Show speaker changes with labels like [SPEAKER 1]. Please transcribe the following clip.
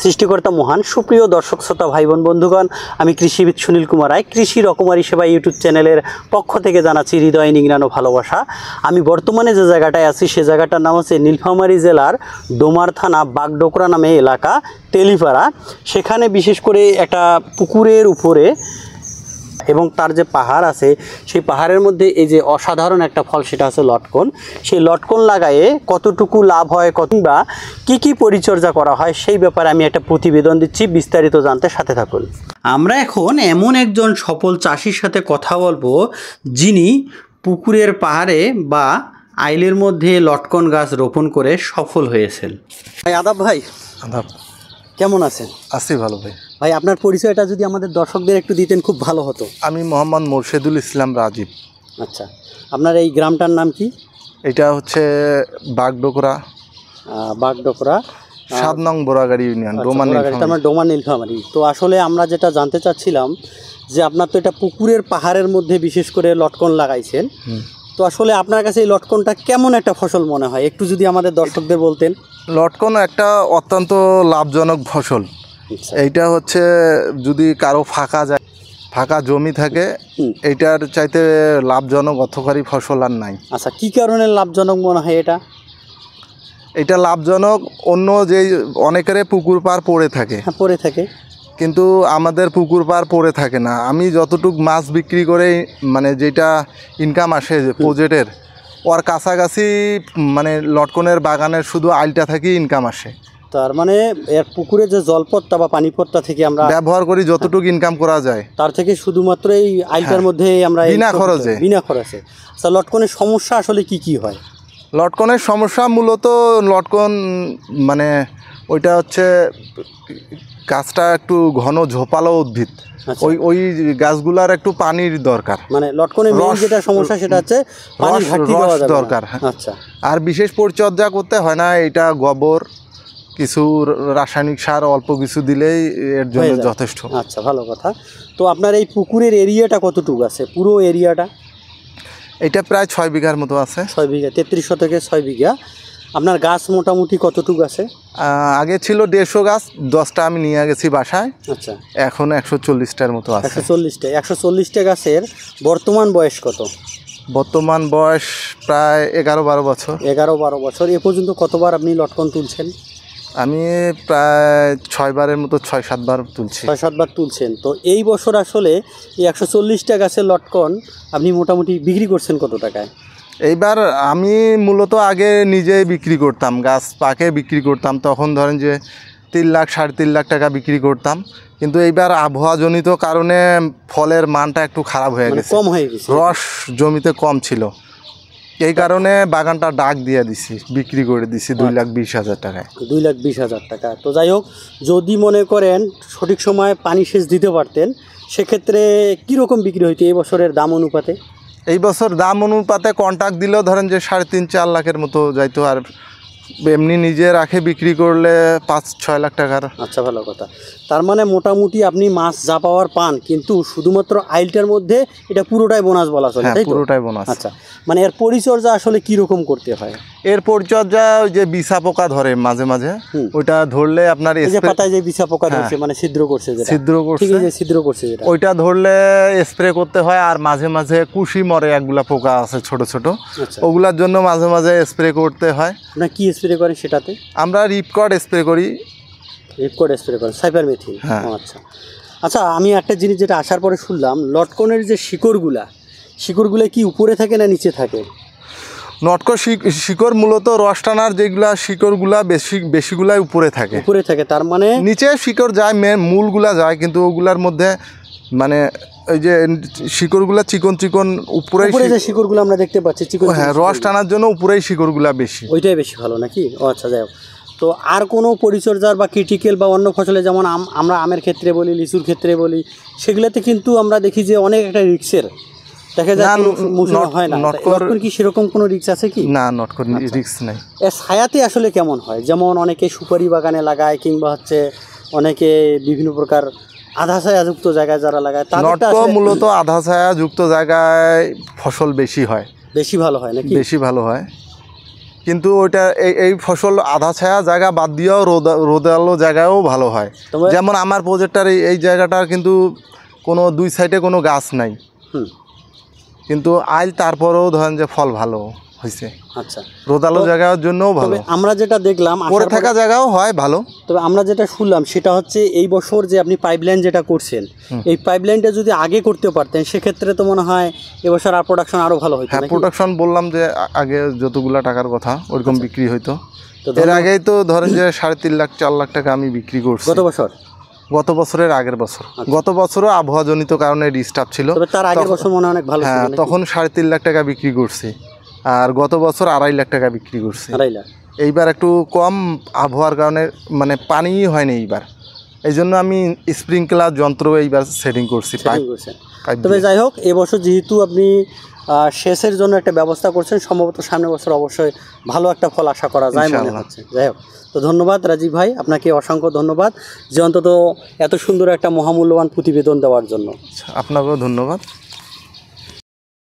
[SPEAKER 1] সৃষ্টিকর্তা মহান। সুপ্রিয় দর্শক শ্রোতা ভাই বোন বন্ধুগণ, আমি কৃষিবিদ সুনীল কুমার রায়, কৃষি রকমারি সেবা ইউটিউব চ্যানেলের পক্ষ থেকে জানাচ্ছি হৃদয় নিংড়ানো ভালোবাসা। আমি বর্তমানে যে জায়গাটায় আছি সে জায়গাটার নাম হচ্ছে নীলফামারী জেলার ডোমার থানা বাগডোকরা নামে এলাকা, তেলিপাড়া। সেখানে বিশেষ করে একটা পুকুরের উপরে এবং তার যে পাহাড় আছে সেই পাহাড়ের মধ্যে এই যে অসাধারণ একটা ফল, সেটা হচ্ছে লটকন। সেই লটকন লাগায়ে কতটুকু লাভ হয়, কিংবা কী কী পরিচর্যা করা হয় সেই ব্যাপারে আমি একটা প্রতিবেদন দিচ্ছি, বিস্তারিত জানতে সাথে থাকুন। আমরা এখন এমন একজন সফল চাষির সাথে কথা বলবো যিনি পুকুরের পাহাড়ে বা আইলের মধ্যে লটকন গাছ রোপণ করে সফল হয়েছেন। ভাই আদাব। ভাই
[SPEAKER 2] আদাব।
[SPEAKER 1] কেমন আছেন?
[SPEAKER 2] আছি ভালো ভাই।
[SPEAKER 1] ভাই আপনার পরিচয়টা যদি আমাদের দর্শকদের একটু দিতেন খুব ভালো হতো।
[SPEAKER 2] আমি মোহাম্মদ মোর্শেদুল ইসলাম রাজীব।
[SPEAKER 1] আচ্ছা, আপনার এই গ্রামটার নাম কি?
[SPEAKER 2] এটা হচ্ছে বাগডোকরা,
[SPEAKER 1] বাগডোকরা
[SPEAKER 2] 7 নং বোরাগাড়ি ইউনিয়ন,
[SPEAKER 1] ডোমা নীলফামারী। তো আসলে আমরা যেটা জানতে চাচ্ছিলাম যে আপনার তো এটা পুকুরের পাহাড়ের মধ্যে বিশেষ করে লটকন লাগাইছেন, তো আসলে আপনার কাছে এই লটকনটা কেমন একটা ফসল মনে হয় একটু যদি আমাদের দর্শকদের বলতেন।
[SPEAKER 2] লটকন একটা অত্যন্ত লাভজনক ফসল। এইটা হচ্ছে যদি কারো ফাঁকা জমি থাকে, এইটার চাইতে লাভজনক অর্থকারী ফসল আর নাই।
[SPEAKER 1] আচ্ছা, কি কারণে লাভজনক মনে হয় এটা?
[SPEAKER 2] এটা লাভজনক, অন্য যে অনেকের পুকুর পাড় পড়ে থাকে, কিন্তু আমাদের পুকুর পাড় পড়ে থাকে না। আমি যতটুক মাছ বিক্রি করে মানে যেটা ইনকাম আসে প্রজেক্টের, ওর কাছাকাছি মানে লটকনের বাগানের শুধু আইলটা থেকেই ইনকাম আসে।
[SPEAKER 1] তার মানে এর পুকুরে যে জলপথটা বা পানিপথটা থেকে আমরা
[SPEAKER 2] ব্যবহার করি, যতটুকু ইনকাম করা যায় তার
[SPEAKER 1] থেকে শুধুমাত্র এই আইলটার মধ্যে আমরা বিনা খরচে। আচ্ছা, লটকনের সমস্যা আসলে কি কি হয়?
[SPEAKER 2] লটকনের সমস্যা মূলত লটকন মানে ওইটা হচ্ছে গাছটা একটু ঘন ঝোপালো উদ্ভিদ। ওই গাছগুলার একটু পানির দরকার, মানে
[SPEAKER 1] লটকনের মেইন যেটা সমস্যা সেটা হচ্ছে পানির ঘাটতি
[SPEAKER 2] দরকার।
[SPEAKER 1] আচ্ছা,
[SPEAKER 2] আর বিশেষ পরিচর্যা করতে হয় না, এটা গোবর কিছু রাসায়নিক সার অল্প কিছু দিলেই এর জন্য যথেষ্ট।
[SPEAKER 1] আচ্ছা, ভালো কথা। তো আপনার এই পুকুরের এরিয়াটা কতটুকু আছে? পুরো এরিয়াটা
[SPEAKER 2] এটা প্রায় 6 বিঘার মতো আছে।
[SPEAKER 1] 6 বিঘা, 33 শতকে 6 বিঘা। আপনার গাছ মোটামুটি কতটুকু আছে?
[SPEAKER 2] আগে ছিল 150 গাছ, 10টা আমি নিয়ে গেছি বাসায়।
[SPEAKER 1] আচ্ছা,
[SPEAKER 2] এখন 140টার মতো আছে।
[SPEAKER 1] 140টা গাছের বর্তমান বয়স কত?
[SPEAKER 2] বর্তমান বয়স প্রায় 11-12 বছর।
[SPEAKER 1] 11-12 বছর। এ পর্যন্ত কতবার আপনি লটকন তুলছেন?
[SPEAKER 2] আমি প্রায় 6 বারের মতো, 6-7 বার তুলছি।
[SPEAKER 1] 6-7 বার তুলছেন। তো এই বছর আসলে এই 140টা গাছের লটকন আপনি মোটামুটি বিক্রি করছেন কত টাকায়?
[SPEAKER 2] এইবার আমি মূলত আগে নিজেই বিক্রি করতাম, গাছ পাকে বিক্রি করতাম, তখন ধরেন যে 3 লাখ 3.5 লাখ টাকা বিক্রি করতাম। কিন্তু এইবার আবহাওয়াজনিত কারণে ফলের মানটা একটু খারাপ হয়ে গেছে,
[SPEAKER 1] কম হয়ে গেছে,
[SPEAKER 2] রস জমিতে কম ছিল। এই কারণে বাগানটা ডাক দিয়ে দিছি, বিক্রি করে দিছি 2,20,000 টাকায়।
[SPEAKER 1] 2,20,000 টাকা। তো যাই হোক, যদি মনে করেন সঠিক সময় পানি সেচ দিতে পারতেন সেক্ষেত্রে কীরকম বিক্রি হইতো এই বছরের দাম অনুপাতে?
[SPEAKER 2] এই বছর দাম অনুপাতে কন্ট্রাক্ট দিলেও ধরেন যে 3.5-4 লাখের মতো যাইতো, আর এমনি নিজে রাখে বিক্রি করলে 5-6 লাখ টাকার।
[SPEAKER 1] আচ্ছা, ভালো কথা। তার মানে মোটামুটি আপনি মাছ যা পাওয়ার পান, কিন্তু শুধুমাত্র আইলটার মধ্যে এটা পুরোটাই বোনাস বলা চলে, তাই তো?
[SPEAKER 2] পুরোটাই বোনাস।
[SPEAKER 1] আচ্ছা, মানে এর পরিচর্যা আসলে কীরকম করতে হয়?
[SPEAKER 2] এর পরিচর্যা ওই যে বিছা পোকা ধরে মাঝে মাঝে, ওইটা ধরলে আপনার
[SPEAKER 1] পাতায় যে বিছা পোকা ধরছে, মানে ছিদ্র করছে, যেটা
[SPEAKER 2] ওইটা ধরলে স্প্রে করতে হয়। আর মাঝে মাঝে কুশি মরে একগুলা পোকা আছে ছোট ছোট, ওগুলার জন্য মাঝে মাঝে স্প্রে করতে হয়।
[SPEAKER 1] না, কি স্প্রে করেন সেটাতে?
[SPEAKER 2] আমরা রিপকর্ড স্প্রে করি।
[SPEAKER 1] সাইপারমেথ্রিন। আচ্ছা আচ্ছা, আমি একটা জিনিস যেটা আসার পরে শুনলাম, লটকনের যে শিকড়গুলা কি উপরে থাকে না নিচে থাকে?
[SPEAKER 2] লটকন শিকড় মূলত রস টানার যেগুলা শিকড়গুলা বেশিগুলাই উপরে থাকে।
[SPEAKER 1] তার মানে
[SPEAKER 2] নিচে শিকড় যায়, মূলগুলা যায়, কিন্তু ওগুলার মধ্যে মানে ওই যে শিকড়গুলা চিকন চিকন উপরে
[SPEAKER 1] যে শিকড়গুলো আমরা দেখতে পাচ্ছি চিকন,
[SPEAKER 2] রস টানার জন্য উপরেই শিকড়গুলা বেশি,
[SPEAKER 1] ওইটাই বেশি ভালো নাকি? ও আচ্ছা, যাই হোক। তো আর কোনো পরিচর্যার বা ক্রিটিক্যাল বা অন্য ফসলে, যেমন আমরা আমের ক্ষেত্রে বলি, লিচুর ক্ষেত্রে বলি, সেগুলোতে কিন্তু আমরা দেখি যে অনেক একটা রিক্সের দেখা যায়, হয় না। লটকন কি সেরকম কোনো রিক্স আছে কি?
[SPEAKER 2] না, লটকন রিক্স নাই।
[SPEAKER 1] এর ছায়াতে আসলে কেমন হয়? যেমন অনেকে সুপারি বাগানে লাগায়, কিংবা হচ্ছে অনেকে বিভিন্ন প্রকার আধা ছায়াযুক্ত জায়গায় যারা লাগায়,
[SPEAKER 2] লটকন মূলত আধা ছায়াযুক্ত জায়গায় ফসল বেশি হয়,
[SPEAKER 1] বেশি ভালো হয় নাকি?
[SPEAKER 2] বেশি ভালো হয়। কিন্তু ওইটা এই ফসল আধা ছায়া জায়গা বাদ দিয়েও রোদালো জায়গায়ও ভালো হয়। যেমন আমার প্রজেক্টটার এই জায়গাটার কিন্তু কোনো দুই সাইডে কোনো গাছ নাই, কিন্তু আইল তারপরেও ধরেন যে ফল ভালো হয়েছে।
[SPEAKER 1] আচ্ছা,
[SPEAKER 2] রোদালো জায়গার জন্যও ভালো।
[SPEAKER 1] আমরা যেটা দেখলাম
[SPEAKER 2] পরে থাকা জায়গাও হয় ভালো।
[SPEAKER 1] তবে আমরা যেটা শুনলাম সেটা হচ্ছে এই বছর যে আপনি পাইপলাইন যেটা করছেন, এই পাইপলাইনটা যদি আগে করতে পারতেন সেক্ষেত্রে তো মনে হয় এবছর আর প্রোডাকশন আরো ভালো হতো।
[SPEAKER 2] হ্যাঁ, প্রোডাকশন বললাম যে আগে যতগুলা টাকার কথা ওইরকম বিক্রি হইতো। এর আগেই তো ধরেন যে 3.5 লাখ 4 লাখ টাকা আমি বিক্রি করছি গত বছরের আগের বছর। গত বছরও আবহাওয়াজনিত কারণে ডিস্টার্ব ছিল,
[SPEAKER 1] তার আগের বছর মনে হয় অনেক ভালো ছিল।
[SPEAKER 2] হ্যাঁ, তখন 3.5 লাখ টাকা বিক্রি করছি, আর গত বছর 2.5 লাখ টাকা বিক্রি করছি। এইবার একটু কম আবহাওয়ার কারণে মানে পানিই হয়নি এইবার, এই জন্য আমি স্প্রিংকলার যন্ত্র এইবার সেটিং করছি।
[SPEAKER 1] তবে যাই হোক, এবছর যেহেতু আপনি সেচের জন্য একটা ব্যবস্থা করছেন, সম্ভবত সামনের বছর অবশ্যই ভালো একটা ফল আশা করা যায় মনে হচ্ছে। যাই হোক, তো ধন্যবাদ রাজীব ভাই, আপনাকে অসংখ্য ধন্যবাদ যে অন্তত এত সুন্দর একটা মহামূল্যবান প্রতিবেদন দেওয়ার জন্য।
[SPEAKER 2] আপনাকেও ধন্যবাদ।